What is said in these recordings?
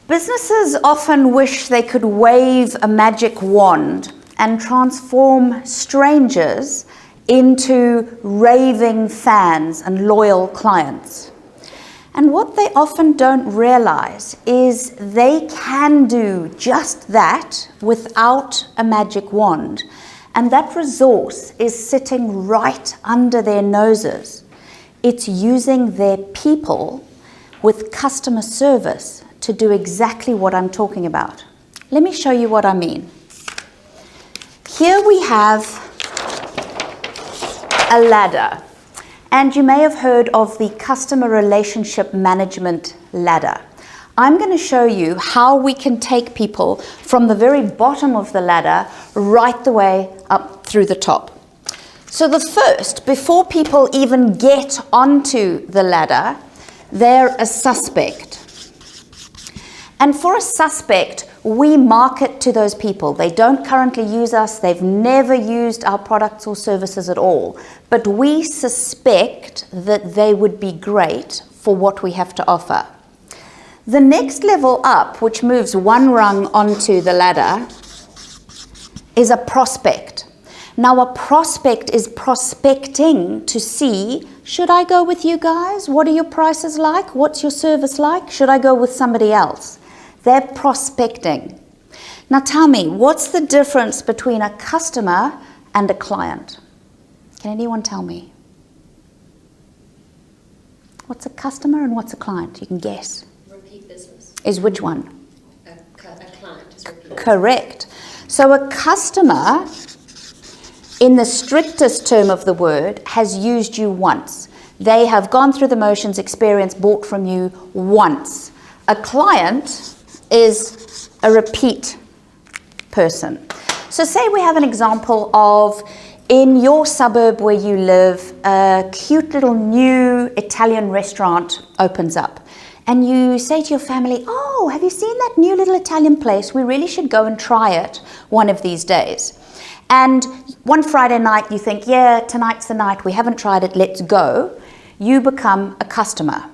Businesses often wish they could wave a magic wand and transform strangers into raving fans and loyal clients. And what they often don't realize is they can do just that without a magic wand. And that resource is sitting right under their noses. It's using their people with customer service to do exactly what I'm talking about. Let me show you what I mean. Here we have a ladder, and you may have heard of the customer relationship management ladder. I'm going to show you how we can take people from the very bottom of the ladder right the way up through the top. So the first, before people even get onto the ladder, they're a suspect. And for a suspect, we market to those people. They don't currently use us. They've never used our products or services at all. But we suspect that they would be great for what we have to offer. The next level up, which moves one rung onto the ladder, is a prospect. Now, a prospect is prospecting to see, should I go with you guys? What are your prices like? What's your service like? Should I go with somebody else? They're prospecting. Now tell me, what's the difference between a customer and a client? Can anyone tell me? What's a customer and what's a client? You can guess. Repeat business. Is which one? A client is repeat business. Correct. So a customer, in the strictest term of the word, has used you once. They have gone through the motions, experienced, bought from you once. A client is a repeat person. So say we have an example of, in your suburb where you live, a cute little new Italian restaurant opens up. And you say to your family, oh, have you seen that new little Italian place? We really should go and try it one of these days. And one Friday night you think, yeah, tonight's the night, we haven't tried it, let's go. You become a customer.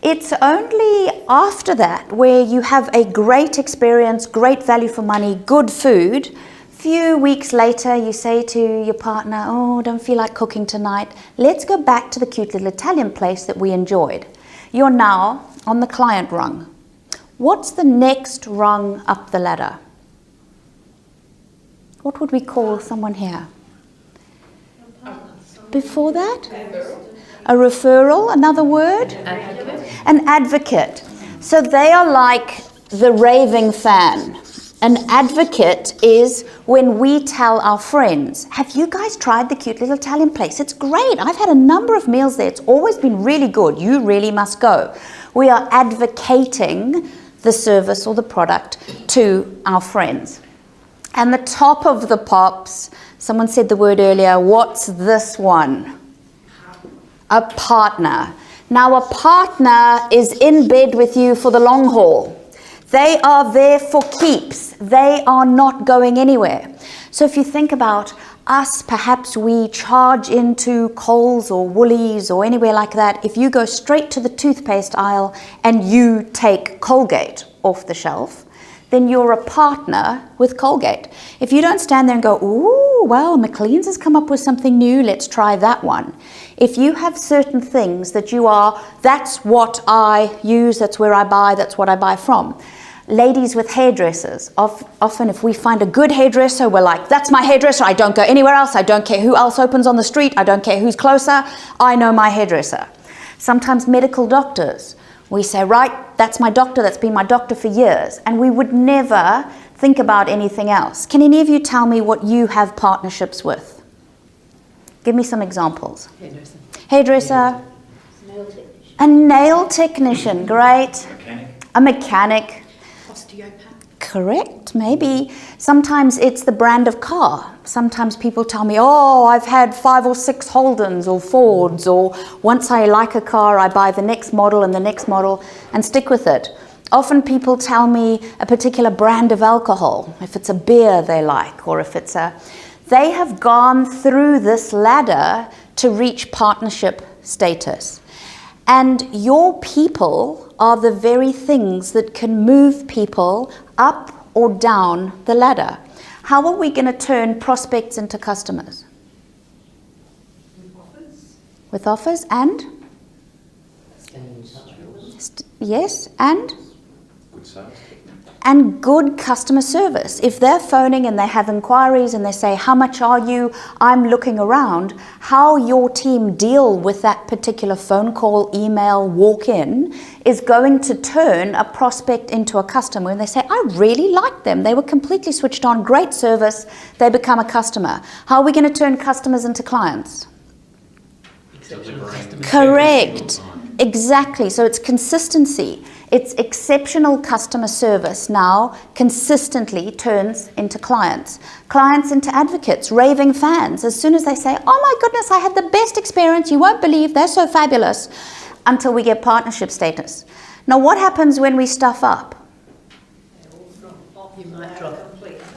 It's only after that where you have a great experience, great value for money, good food. Few weeks later you say to your partner, oh, don't feel like cooking tonight. Let's go back to the cute little Italian place that we enjoyed. You're now on the client rung. What's the next rung up the ladder? What would we call someone here? Before that? A referral, another word? An advocate. So they are like the raving fan. An advocate is when we tell our friends, have you guys tried the cute little Italian place? It's great. I've had a number of meals there. It's always been really good. You really must go. We are advocating the service or the product to our friends. And the top of the pops, someone said the word earlier, what's this one? A partner. Now a partner is in bed with you for the long haul. They are there for keeps. They are not going anywhere. So if you think about us, perhaps we charge into Coles or Woolies or anywhere like that. If you go straight to the toothpaste aisle and you take Colgate off the shelf, then you're a partner with Colgate. If you don't stand there and go, ooh, well, McLean's has come up with something new, let's try that one. If you have certain things that you are, that's what I use, that's where I buy, that's what I buy from. Ladies with hairdressers, often if we find a good hairdresser, we're like, that's my hairdresser, I don't go anywhere else, I don't care who else opens on the street, I don't care who's closer, I know my hairdresser. Sometimes medical doctors, we say, right, that's my doctor, that's been my doctor for years, and we would never think about anything else. Can any of you tell me what you have partnerships with? Give me some examples. Hairdresser. Hairdresser. Nail technician. A nail technician, great. Mechanic. A mechanic. Osteopath. Correct, maybe. Sometimes it's the brand of car. Sometimes people tell me, oh, I've had 5 or 6 Holdens or Fords, or once I like a car, I buy the next model and the next model and stick with it. Often people tell me a particular brand of alcohol, if it's a beer they like, or if it's a... They have gone through this ladder to reach partnership status. And your people are the very things that can move people up or down the ladder. How are we going to turn prospects into customers? With offers and? Yes, and? Good service. And good customer service. If they're phoning and they have inquiries and they say, how much are you? I'm looking around. How your team deal with that particular phone call, email, walk-in is going to turn a prospect into a customer. And they say, I really like them. They were completely switched on. Great service. They become a customer. How are we going to turn customers into clients? Correct. Exactly. So it's consistency. It's exceptional customer service now consistently turns into clients. Clients into advocates, raving fans. As soon as they say, oh my goodness, I had the best experience, you won't believe, they're so fabulous, until we get partnership status. Now what happens when we stuff up? You might drop.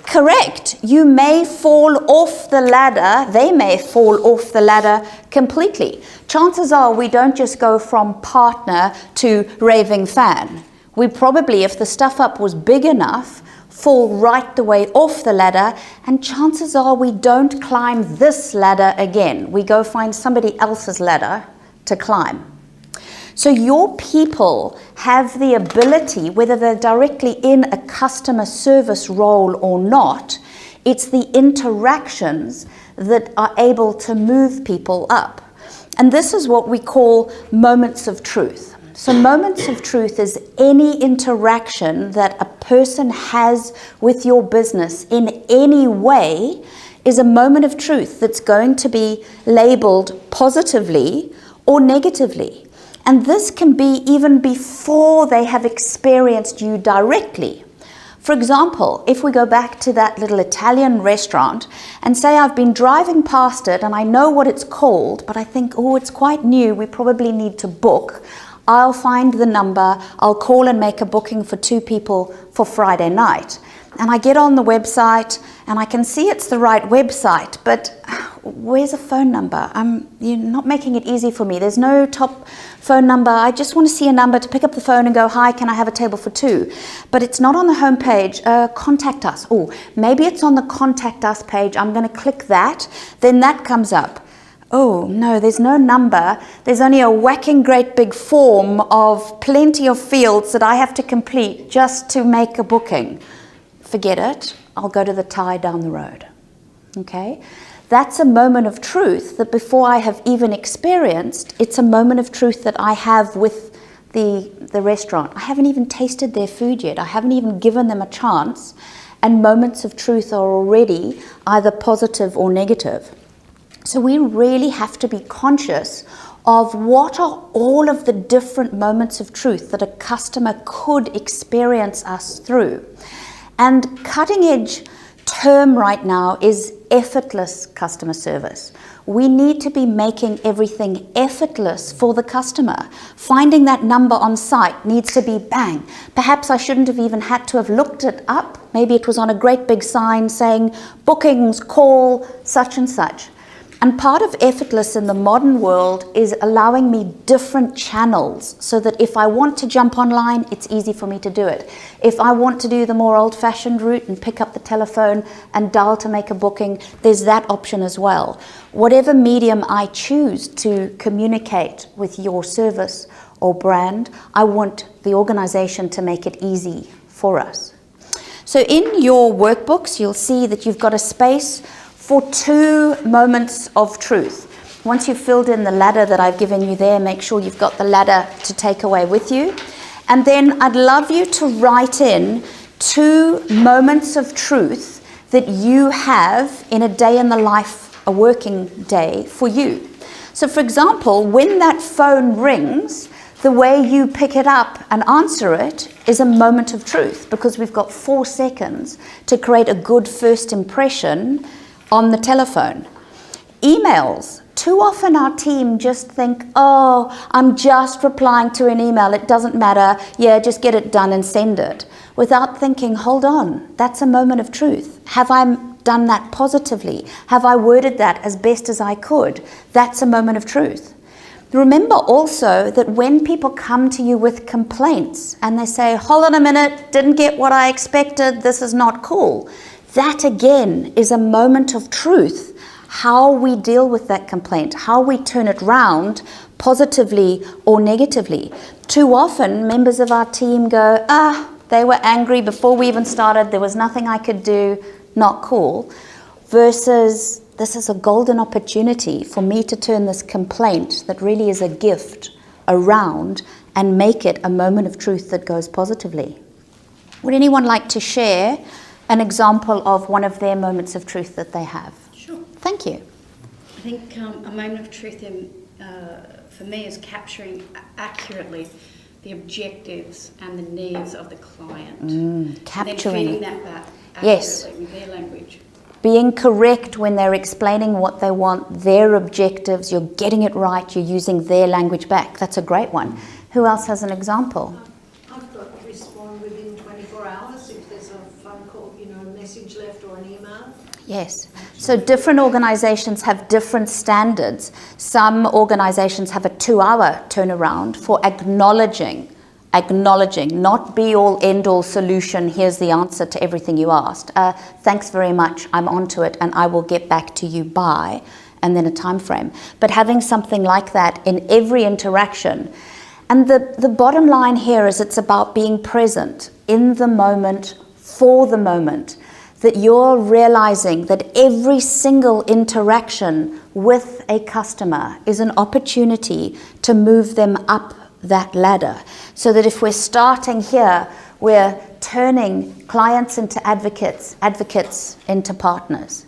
Correct. You may fall off the ladder. They may fall off the ladder completely. Chances are we don't just go from partner to raving fan. We probably, if the stuff up was big enough, fall right the way off the ladder, and chances are we don't climb this ladder again. We go find somebody else's ladder to climb. So your people have the ability, whether they're directly in a customer service role or not, it's the interactions that are able to move people up. And this is what we call moments of truth. So moments of truth is any interaction that a person has with your business in any way is a moment of truth that's going to be labeled positively or negatively. And this can be even before they have experienced you directly. For example, if we go back to that little Italian restaurant and say I've been driving past it and I know what it's called, but I think, oh, it's quite new, we probably need to book. I'll find the number, I'll call and make a booking for 2 people for Friday night. And I get on the website and I can see it's the right website, but where's a phone number? You're not making it easy for me. There's no top phone number. I just want to see a number to pick up the phone and go, hi, can I have a table for 2? But it's not on the homepage. Contact us. Oh, maybe it's on the contact us page. I'm going to click that. Then that comes up. Oh, no, there's no number. There's only a whacking great big form of plenty of fields that I have to complete just to make a booking. Forget it. I'll go to the Thai down the road. Okay? That's a moment of truth that before I have even experienced, it's a moment of truth that I have with the restaurant. I haven't even tasted their food yet. I haven't even given them a chance. And moments of truth are already either positive or negative. So we really have to be conscious of what are all of the different moments of truth that a customer could experience us through. And cutting edge term right now is effortless customer service. We need to be making everything effortless for the customer. Finding that number on site needs to be bang. Perhaps I shouldn't have even had to have looked it up. Maybe it was on a great big sign saying bookings, call, such and such. And part of effortless in the modern world is allowing me different channels so that if I want to jump online, it's easy for me to do it. If I want to do the more old-fashioned route and pick up the telephone and dial to make a booking, there's that option as well. Whatever medium I choose to communicate with your service or brand, I want the organization to make it easy for us. So in your workbooks, you'll see that you've got a space for 2 moments of truth. Once you've filled in the ladder that I've given you there, make sure you've got the ladder to take away with you. And then I'd love you to write in 2 moments of truth that you have in a day in the life, a working day for you. So for example, when that phone rings, the way you pick it up and answer it is a moment of truth, because we've got 4 seconds to create a good first impression on the telephone. Emails. Too often our team just think, oh, I'm just replying to an email. It doesn't matter. Yeah, just get it done and send it. Without thinking, hold on, that's a moment of truth. Have I done that positively? Have I worded that as best as I could? That's a moment of truth. Remember also that when people come to you with complaints and they say, hold on a minute, didn't get what I expected, this is not cool. That again is a moment of truth. How we deal with that complaint, how we turn it round positively or negatively. Too often members of our team go, they were angry before we even started, there was nothing I could do, not cool. Versus, this is a golden opportunity for me to turn this complaint that really is a gift around and make it a moment of truth that goes positively. Would anyone like to share an example of one of their moments of truth that they have? Sure. Thank you. I think a moment of truth for me is capturing accurately the objectives and the needs of the client. Capturing. And then feeding that back Yes. accurately with their language. Being correct when they're explaining what they want, their objectives, you're getting it right, you're using their language back. That's a great one. Who else has an example? I've got to respond within 24 hours if there's a phone call, a message left or an email. Yes. So different organizations have different standards. Some organizations have a 2-hour turnaround for acknowledging, not be all end all solution, here's the answer to everything you asked. Thanks very much, I'm onto it and I will get back to you by, and then a time frame. But having something like that in every interaction. And the bottom line here is it's about being present in the moment, for the moment. That you're realizing that every single interaction with a customer is an opportunity to move them up that ladder. So that if we're starting here, we're turning clients into advocates, advocates into partners.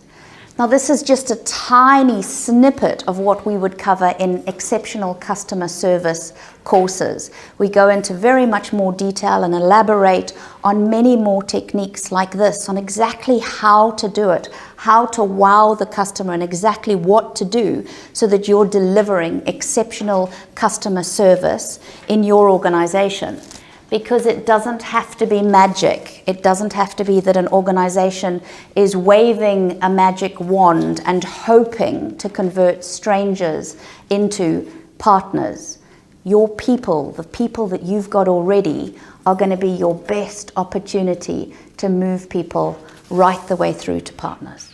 Now this is just a tiny snippet of what we would cover in exceptional customer service courses. We go into very much more detail and elaborate on many more techniques like this, on exactly how to do it, how to wow the customer and exactly what to do so that you're delivering exceptional customer service in your organization. Because it doesn't have to be magic. It doesn't have to be that an organization is waving a magic wand and hoping to convert strangers into partners. Your people, the people that you've got already, are going to be your best opportunity to move people right the way through to partners.